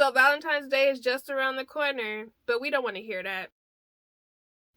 So Valentine's Day is just around the corner, but we don't want to hear that.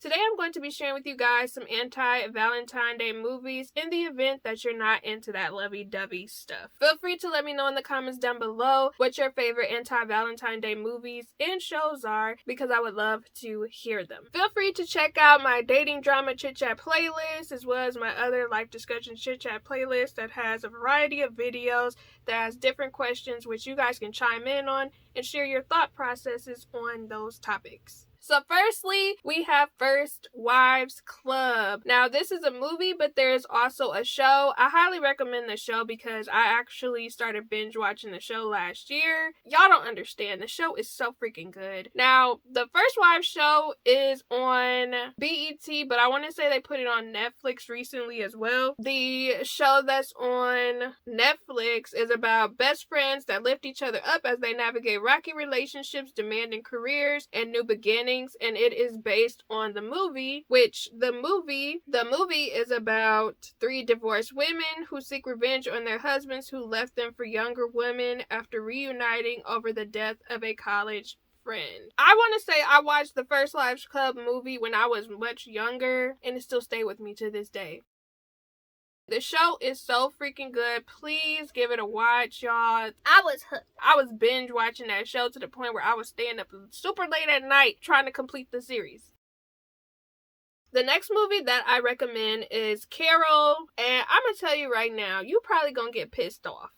Today I'm going to be sharing with you guys some anti-Valentine Day movies in the event that you're not into that lovey-dovey stuff. Feel free to let me know in the comments down below what your favorite anti-Valentine Day movies and shows are, because I would love to hear them. Feel free to check out my dating drama chit chat playlist, as well as my other life discussion chit chat playlist that has a variety of videos that has different questions which you guys can chime in on and share your thought processes on those topics. So firstly, we have First Wives Club. Now, this is a movie, but there is also a show. I highly recommend the show because I actually started binge watching the show last year. Y'all don't understand. The show is so freaking good. Now, the First Wives show is on BET, but I want to say they put it on Netflix recently as well. The show that's on Netflix is about best friends that lift each other up as they navigate rocky relationships, demanding careers, and new beginnings. And it is based on the movie, which the movie is about 3 divorced women who seek revenge on their husbands who left them for younger women after reuniting over the death of a college friend. I want to say I watched the First Wives Club movie when I was much younger, and it still stayed with me to this day. The show is so freaking good. Please give it a watch, y'all. I was hooked. I was binge watching that show to the point where I was staying up super late at night trying to complete the series. The next movie that I recommend is Carol, and I'm going to tell you right now, you probably going to get pissed off.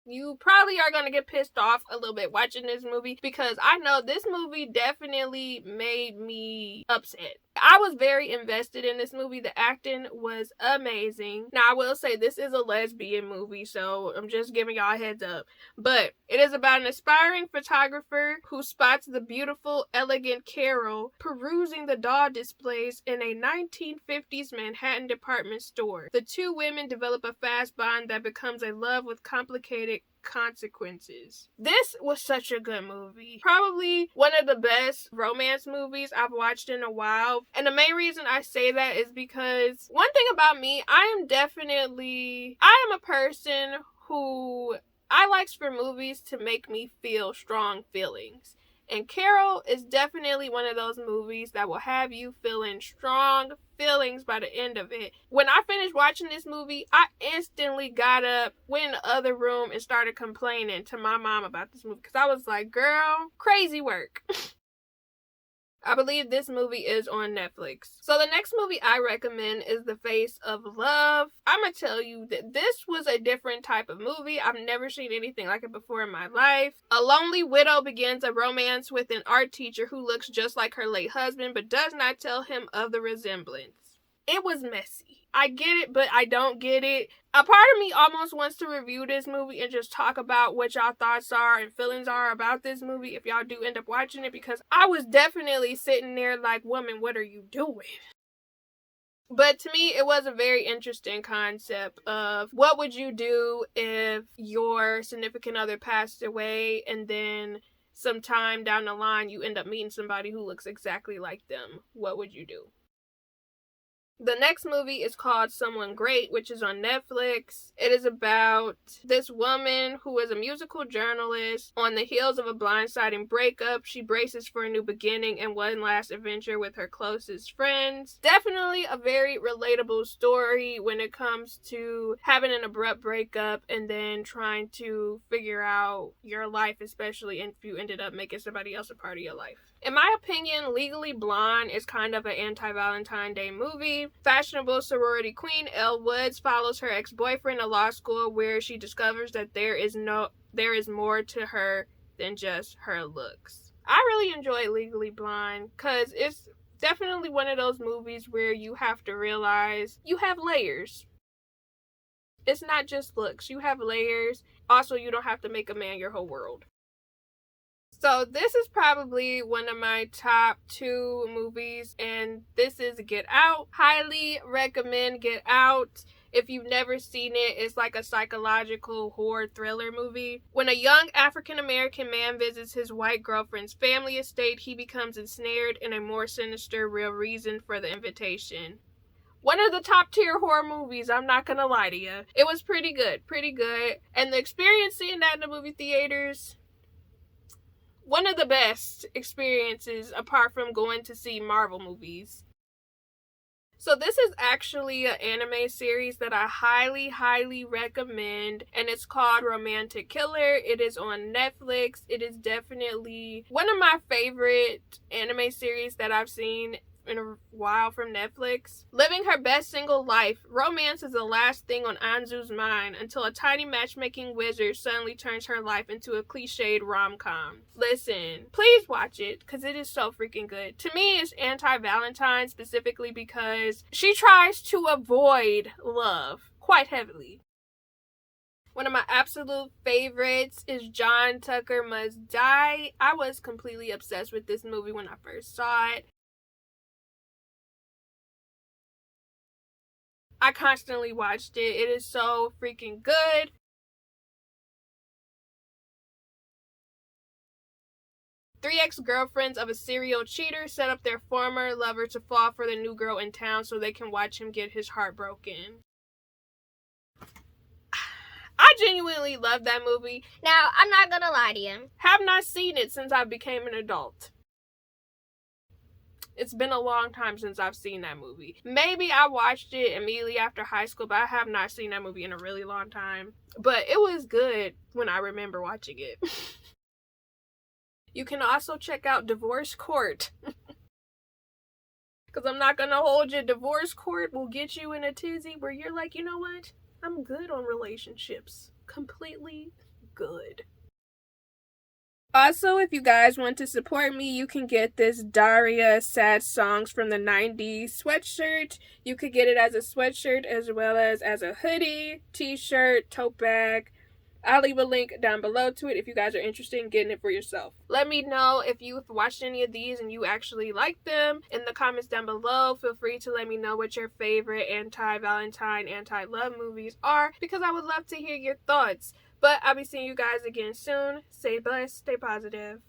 You probably are going to get pissed off a little bit watching this movie, because I know this movie definitely made me upset. I was very invested in this movie. The acting was amazing. Now, I will say this is a lesbian movie, so I'm just giving y'all a heads up. But it is about an aspiring photographer who spots the beautiful, elegant Carol perusing the doll displays in a 1950s Manhattan department store. The 2 women develop a fast bond that becomes a love with complicated consequences. This was such a good movie. Probably one of the best romance movies I've watched in a while. And the main reason I say that is because one thing about me, I am a person who I likes for movies to make me feel strong feelings. And Carol is definitely one of those movies that will have you feeling strong feelings by the end of it. When I finished watching this movie, I instantly got up, went in the other room, and started complaining to my mom about this movie. Because I was like, girl, crazy work. I believe this movie is on Netflix. So the next movie I recommend is The Face of Love. I'm going to tell you that this was a different type of movie. I've never seen anything like it before in my life. A lonely widow begins a romance with an art teacher who looks just like her late husband, but does not tell him of the resemblance. It was messy. I get it, but I don't get it. A part of me almost wants to review this movie and just talk about what y'all thoughts are and feelings are about this movie if y'all do end up watching it, because I was definitely sitting there like, woman, what are you doing? But to me, it was a very interesting concept of what would you do if your significant other passed away and then sometime down the line you end up meeting somebody who looks exactly like them. What would you do? The next movie is called Someone Great, which is on Netflix. It is about this woman who is a musical journalist. On the heels of a blindsiding breakup, she braces for a new beginning and one last adventure with her closest friends. Definitely a very relatable story when it comes to having an abrupt breakup and then trying to figure out your life, especially if you ended up making somebody else a part of your life. In my opinion, Legally Blonde is kind of an anti-Valentine Day movie. Fashionable sorority queen Elle Woods follows her ex-boyfriend to law school, where she discovers that there is more to her than just her looks. I really enjoy Legally Blonde because it's definitely one of those movies where you have to realize you have layers. It's not just looks. You have layers. Also, you don't have to make a man your whole world. So this is probably one of my top 2 movies, and this is Get Out. Highly recommend Get Out. If you've never seen it, it's like a psychological horror thriller movie. When a young African-American man visits his white girlfriend's family estate, he becomes ensnared in a more sinister real reason for the invitation. One of the top tier horror movies, I'm not gonna lie to you. It was pretty good. And the experience seeing that in the movie theaters, one of the best experiences apart from going to see Marvel movies. So this is actually an anime series that I highly, highly recommend, and it's called Romantic Killer. It is on Netflix. It is definitely one of my favorite anime series that I've seen in a while from Netflix. Living her best single life, romance is the last thing on Anzu's mind until a tiny matchmaking wizard suddenly turns her life into a cliched rom-com. Listen, please watch it because it is so freaking good. To me, it's Anti-Valentine specifically because she tries to avoid love quite heavily. One of my absolute favorites is John Tucker Must Die. I was completely obsessed with this movie when I first saw it. I constantly watched it. It is so freaking good. Three ex-girlfriends of a serial cheater set up their former lover to fall for the new girl in town so they can watch him get his heart broken. I genuinely love that movie. Now, I'm not gonna lie to you. Have not seen it since I became an adult. It's been a long time since I've seen that movie. Maybe I watched it immediately after high school, but I have not seen that movie in a really long time. But it was good when I remember watching it. You can also check out Divorce Court. Because I'm not going to hold you. Divorce Court will get you in a tizzy where you're like, you know what? I'm good on relationships. Completely good. Also, if you guys want to support me, you can get this Daria Sad Songs from the 90s sweatshirt. You could get it as a sweatshirt as well as a hoodie, t-shirt, tote bag. I'll leave a link down below to it if you guys are interested in getting it for yourself. Let me know if you've watched any of these and you actually like them in the comments down below. Feel free to let me know what your favorite anti-Valentine, anti-love movies are because I would love to hear your thoughts. But I'll be seeing you guys again soon. Stay blessed, stay positive.